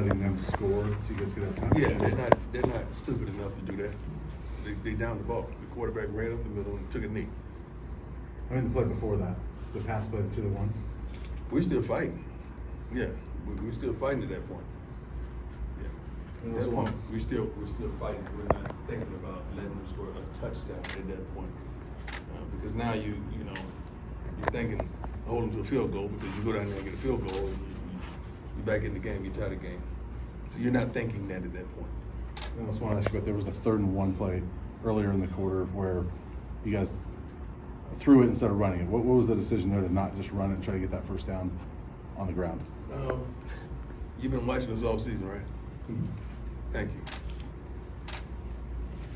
letting them score so you guys could have time? Yeah, they're not stupid enough to do that. They down the ball. The quarterback ran up the middle and took a knee. I mean, the play before that, the pass play to the one. We're still fighting. Yeah, we're still fighting at that point. Yeah, And at also that one. point, we're still fighting. We're not thinking about letting them score a touchdown at that point because now you're thinking hold them to a field goal because you go down there and get a field goal and you're back in the game. You tie the game, so you're not thinking that at that point. I just want to ask you about, there was a 3rd and 1 play earlier in the quarter where you guys threw it instead of running it. What was the decision there to not just run it and try to get that first down on the ground? You've been watching us all season, right? Mm-hmm. Thank you.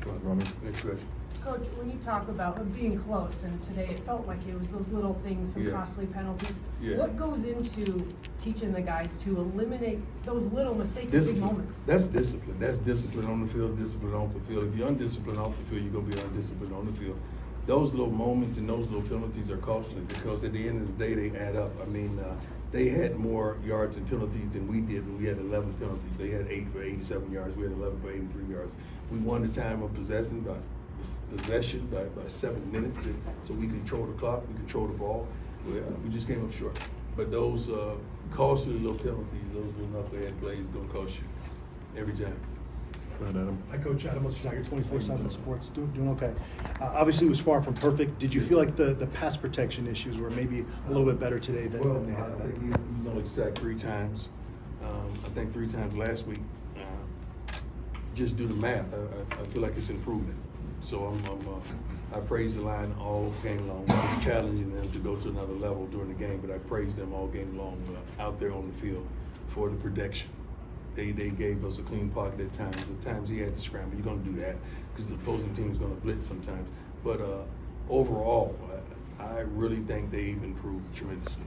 Go ahead, Romy. Next question. Coach, when you talk about being close, and today it felt like it was those little things, some Yeah. costly penalties. Yeah. What goes into teaching the guys to eliminate those little mistakes in big moments? That's discipline. That's discipline on the field, discipline off the field. If you're undisciplined off the field, you're gonna be undisciplined on the field. Those little moments and those little penalties are costly because at the end of the day, they add up. I mean, they had more yards and penalties than we did, and we had 11 penalties. They had 8 for 87 yards. We had 11 for 83 yards. We won the time of possession by 7 minutes, and so we control the clock, we control the ball. We just came up short. But those costly little penalties, those little knucklehead plays, gonna cost you every time. Go ahead, Adam. Hi, Coach Adam Ostertag, 24/7 Sports. Doing okay. Obviously, it was far from perfect. Did you feel like the pass protection issues were maybe a little bit better today than they I had think been? he's only sacked 3 times. I think 3 times last week. Just do the math. I feel like it's improvement. So I praise the line all game long. It's challenging them to go to another level during the game, but I praise them all game long out there on the field for the protection. They gave us a clean pocket at times. At times he had to scramble. You're going to do that because the opposing team is going to blitz sometimes. But overall, I really think they've improved tremendously.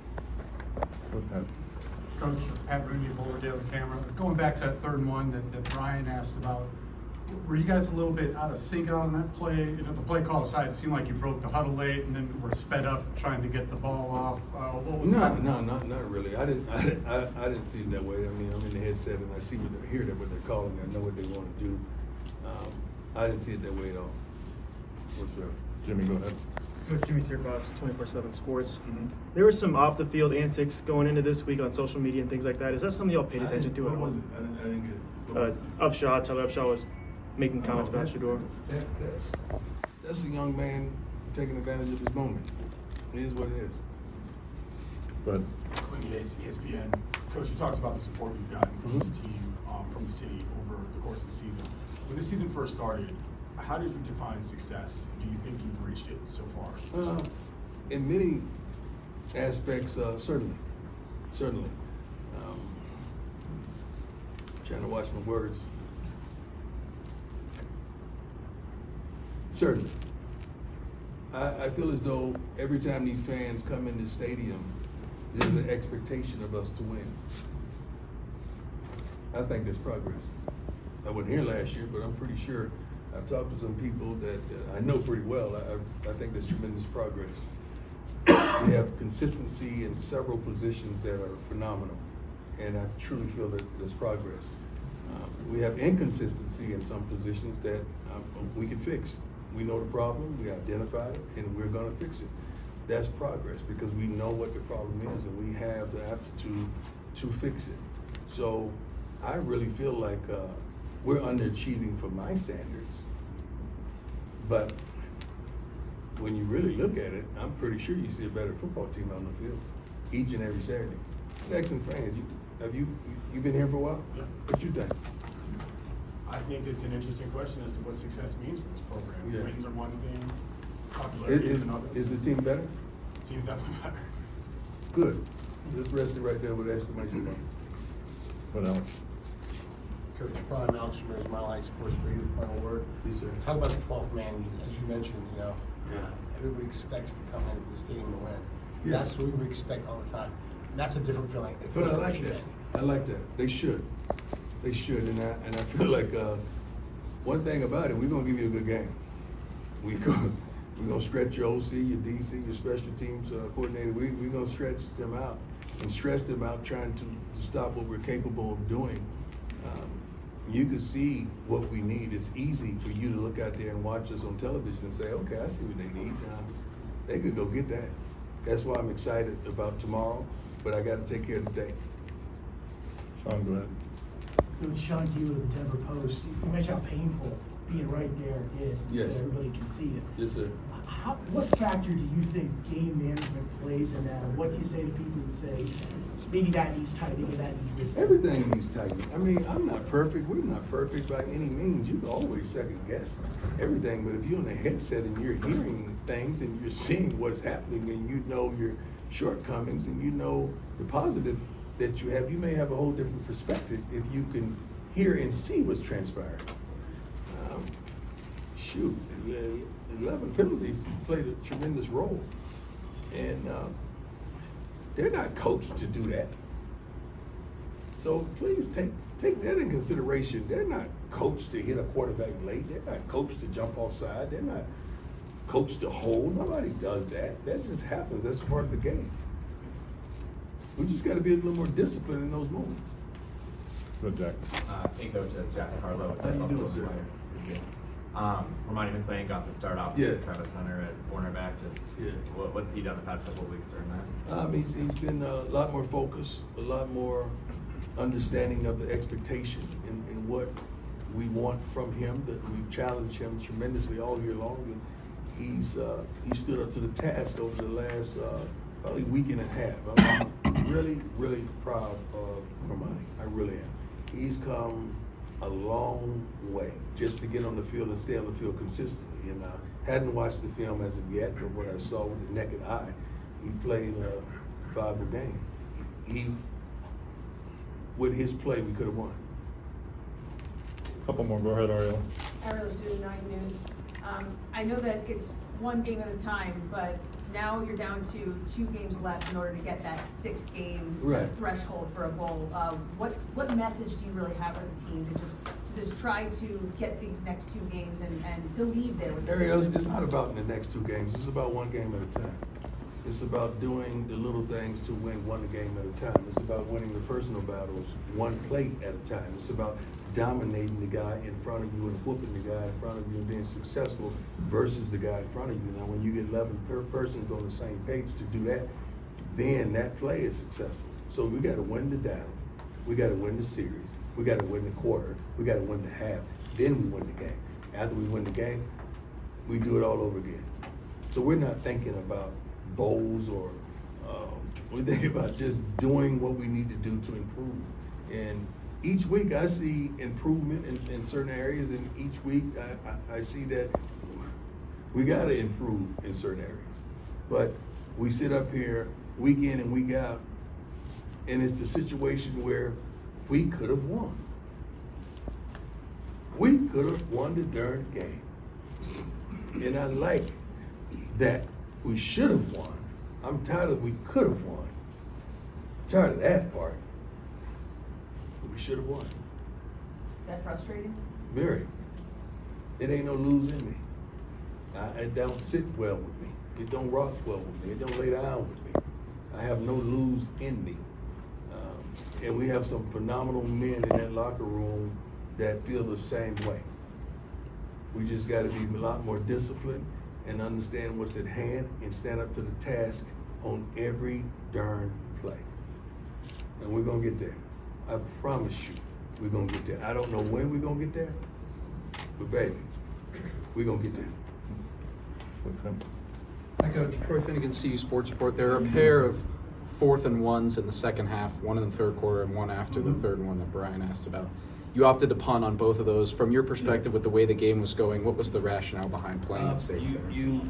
Coach, Pat Rooney, Boulder Daily Camera. Going back to that 3rd and 1 that Brian asked about, were you guys a little bit out of sync on that play? You know, the play call aside, it seemed like you broke the huddle late and then were sped up trying to get the ball off. What was No, not really. I didn't see it that way. I mean, I'm in the headset and I see what they're hearing, what they're calling. I know what they want to do. I didn't see it that way at all. What's up? Jimmy, go ahead. Coach Jimmy Sirkos, 24/7 Sports. There were some off-the-field antics going into this week on social media and things like that. Is that something y'all paid attention to What at all? was it? I didn't get it. Tyler Upshaw was making comments about Shador. That's a young man taking advantage of his moment. It is what it is. But Clinton Yates, ESPN. Coach, you talked about the support you've gotten from this team, from the city over the course of the season. When the season first started, how did you define success? Do you think you've reached it so far? In many aspects, certainly. Trying to watch my words. Certainly. I feel as though every time these fans come in this stadium, there's an expectation of us to win. I think there's progress. I wasn't here last year, but I'm pretty sure I've talked to some people that I know pretty well. I think there's tremendous progress. We have consistency in several positions that are phenomenal, and I truly feel that there's progress. We have inconsistency in some positions that we can fix. We know the problem, we identify it, and we're going to fix it. That's progress because we know what the problem is and we have the aptitude to fix it. So I really feel like we're underachieving for my standards. But when you really look at it, I'm pretty sure you see a better football team on the field each and every Saturday. Excellent fans. You been here for a while? Yeah. What you think? I think it's an interesting question as to what success means for this program. Yeah. Wins are one thing, popularity is another. Is the team better? Team's definitely better. Good. Just rest it right there with exclamation mark. But Alex. Coach Brian Alex Ramirez, Mile High Sports Radio, final word. Yes, sir. Talk about the 12th man, as you mentioned, everybody expects to come into the stadium to win. Yeah. That's what we expect all the time. And that's a different feeling. It But feels I like great, that. man. I like that. They should. They should, and I feel like one thing about it, we're gonna give you a good game. We're gonna stretch your OC, your DC, your special teams coordinator. We're gonna stretch them out and stress them out, trying to stop what we're capable of doing You could see what we need. It's easy for you to look out there and watch us on television and say, okay, I see what they need. They could go get that. That's why I'm excited about tomorrow, but I gotta take care of today. Sean, go ahead. Coach Sean Hewitt of the Denver Post, you mentioned how painful being right there is, Yes. so everybody can see it. Yes, sir. What factor do you think game management plays in that, or what do you say to people who say, maybe that needs tightening, maybe that needs this? Everything needs tightening. I mean, I'm not perfect. We're not perfect by any means. You can always second guess everything, but if you're on a headset and you're hearing things and you're seeing what's happening and you know your shortcomings and you know the positive that you have, you may have a whole different perspective if you can hear and see what's transpiring. Shoot, 11 penalties played a tremendous role, and they're not coached to do that. So please take that in consideration. They're not coached to hit a quarterback late. They're not coached to jump offside. They're not coached to hold. Nobody does that. That just happens. That's part of the game. We just got to be a little more disciplined in those moments. Go, Jack. Hey, Coach, Jack Harlow. How you doing, sir? Ramani McLean got the start off Yeah. Travis Hunter at cornerback. Just Yeah. what's he done the past couple of weeks during that? He's been a lot more focused, a lot more understanding of the expectation and what we want from him. That we've challenged him tremendously all year long, and he stood up to the task over the last probably week and a half. I'm really, really proud of Ramani. I really am. He's come a long way just to get on the field and stay on the field consistently. And I hadn't watched the film as of yet, but what I saw with the naked eye, he played a viable game. With his play, we could have won. Couple more, go ahead, Ariel. Ariel Zoo, 9 News. I know that it's one game at a time, but now you're down to 2 games left in order to get that 6-game Right. threshold for a bowl. What message do you really have for the team to just try to get these next 2 games and to leave there with the Ariel, 6 it's not about the next 2 games. It's about 1 game at a time. It's about doing the little things to win 1 game at a time. It's about winning the personal battles 1 play at a time. It's about dominating the guy in front of you and whooping the guy in front of you and being successful versus the guy in front of you. Now, when you get 11 persons on the same page to do that, then that play is successful. So we got to win the down. We got to win the series. We got to win the quarter. We got to win the half. Then we win the game. After we win the game, we do it all over again. So we're not thinking about bowls or we're thinking about just doing what we need to do to improve. And each week I see improvement in certain areas, and each week I see that we got to improve in certain areas. But we sit up here week in and week out, and it's a situation where we could have won. We could have won the darn game. And I like that we should have won. I'm tired of we could have won. I'm tired of that part. But we should have won. Is that frustrating? Very. It ain't no lose in me. It don't sit well with me. It don't rock well with me. It don't lay down with me. I have no lose in me. And we have some phenomenal men in that locker room that feel the same way. We just got to be a lot more disciplined and understand what's at hand and stand up to the task on every darn play. And we're going to get there. I promise you, we're going to get there. I don't know when we're going to get there, but baby, we're going to get there. Hi, Coach. Troy Finnegan, CU Sports Report. There are a pair of 4th and 1s in the second half, one in the third quarter and one after the third one that Brian asked about. You opted to punt on both of those. From your perspective, with the way the game was going, what was the rationale behind playing it safe there?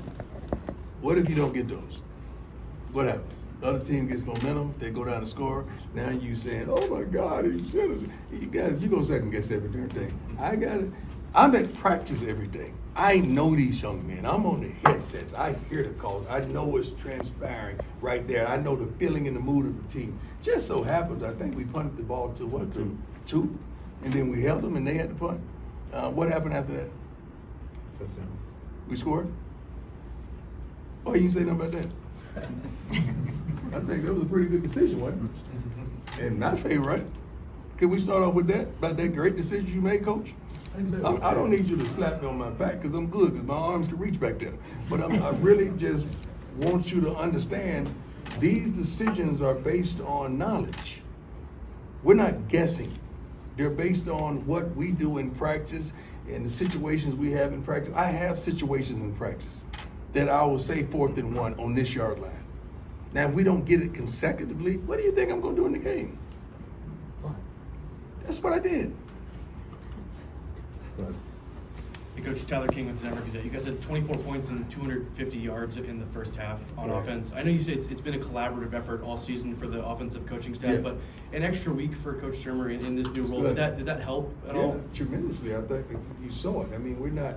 What if you don't get those? What happens? The other team gets momentum, they go down and score. Now you saying, oh my God, he should have. You guys, you gonna second guess every darn thing. I got it. I'm at practice every day. I know these young men. I'm on the headsets. I hear the calls. I know what's transpiring right there. I know the feeling and the mood of the team. Just so happens, I think we punted the ball to what? Two? And then we held them and they had to punt. What happened after that? Touchdown. We scored? Oh, you didn't say nothing about that? I think that was a pretty good decision, wasn't it? In my favor, right? Can we start off with that, about that great decision you made, Coach? I don't need you to slap me on my back, because I'm good, because my arms can reach back there. But I really just want you to understand, these decisions are based on knowledge. We're not guessing. They're based on what we do in practice and the situations we have in practice. I have situations in practice that I will say 4th and 1 on this yard line. Now, if we don't get it consecutively, what do you think I'm going to do in the game? That's what I did. Go ahead. Hey, Coach, Tyler King with the Denver Gazette. You guys had 24 points and 250 yards in the first half on offense. I know you say it's been a collaborative effort all season for the offensive coaching staff, Yeah. but an extra week for Coach Shermer in this new role, Good. did that help at all? Tremendously. I think you saw it. I mean, we're not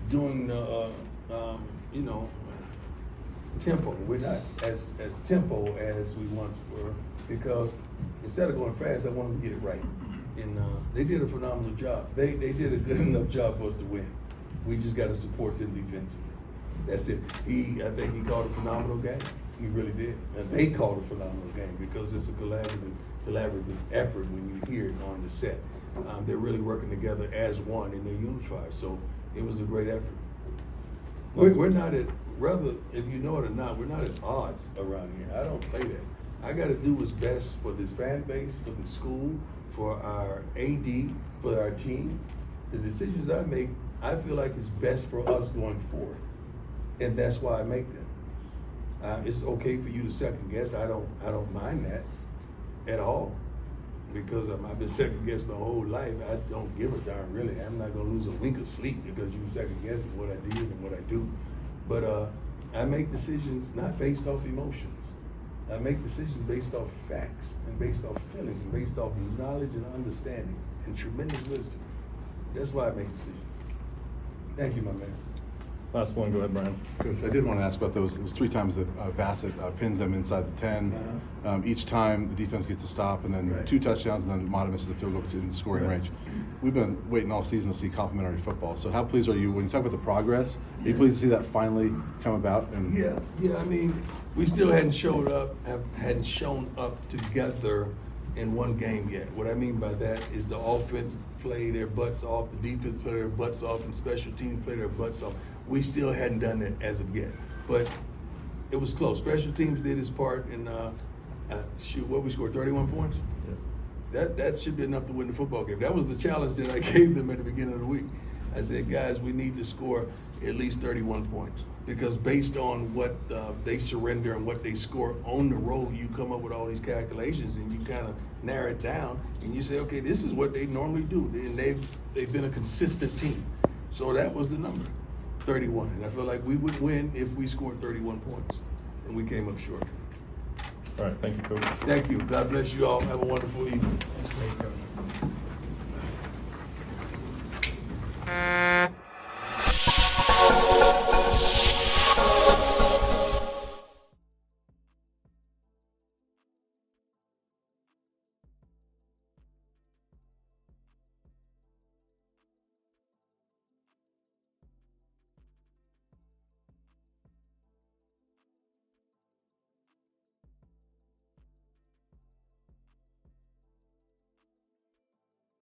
doing tempo. We're not as tempo as we once were, because instead of going fast, I want them to get it right. And they did a phenomenal job. They did a good enough job for us to win. We just got to support them defensively. That's it. I think he called a phenomenal game. He really did. And they called a phenomenal game, because it's a collaborative effort when you hear it on the set. They're really working together as one, and they're unified. So it was a great effort. We're not at, rather, if you know it or not, we're not at odds around here. I don't play that. I got to do what's best for this fan base, for the school, for our AD, for our team. The decisions I make, I feel like it's best for us going forward. And that's why I make them. It's okay for you to second guess. I don't mind that at all, because I've been second guessed my whole life. I don't give a darn, really. I'm not gonna lose a wink of sleep because you second guessing what I did and what I do. But I make decisions not based off emotions. I make decisions based off facts and based off feelings and based off knowledge and understanding and tremendous wisdom. That's why I make decisions. Thank you, my man. Last one, go ahead, Brian. Coach, I did want to ask about those 3 times that Bassett pins them inside the 10. Each time the defense gets a stop, and then 2 touchdowns, and then Mata misses the field goal in scoring range. We've been waiting all season to see complimentary football. So how pleased are you when you talk about the progress? Are you pleased to see that finally come about? And Yeah. I mean, we still hadn't shown up together in one game yet. What I mean by that is the offense play their butts off, the defense play their butts off, and special teams play their butts off. We still hadn't done that as of yet, but it was close. Special teams did its part, and what we scored, 31 points? Yeah. That should be enough to win the football game. That was the challenge that I gave them at the beginning of the week. I said, guys, we need to score at least 31 points, because based on what they surrender and what they score on the road, you come up with all these calculations and you kind of narrow it down, and you say, okay, this is what they normally do, and they've been a consistent team. So that was the number. 31, and I feel like we would win if we scored 31 points, and we came up short. All right, thank you, Coach. Thank you. God bless you all. Have a wonderful evening.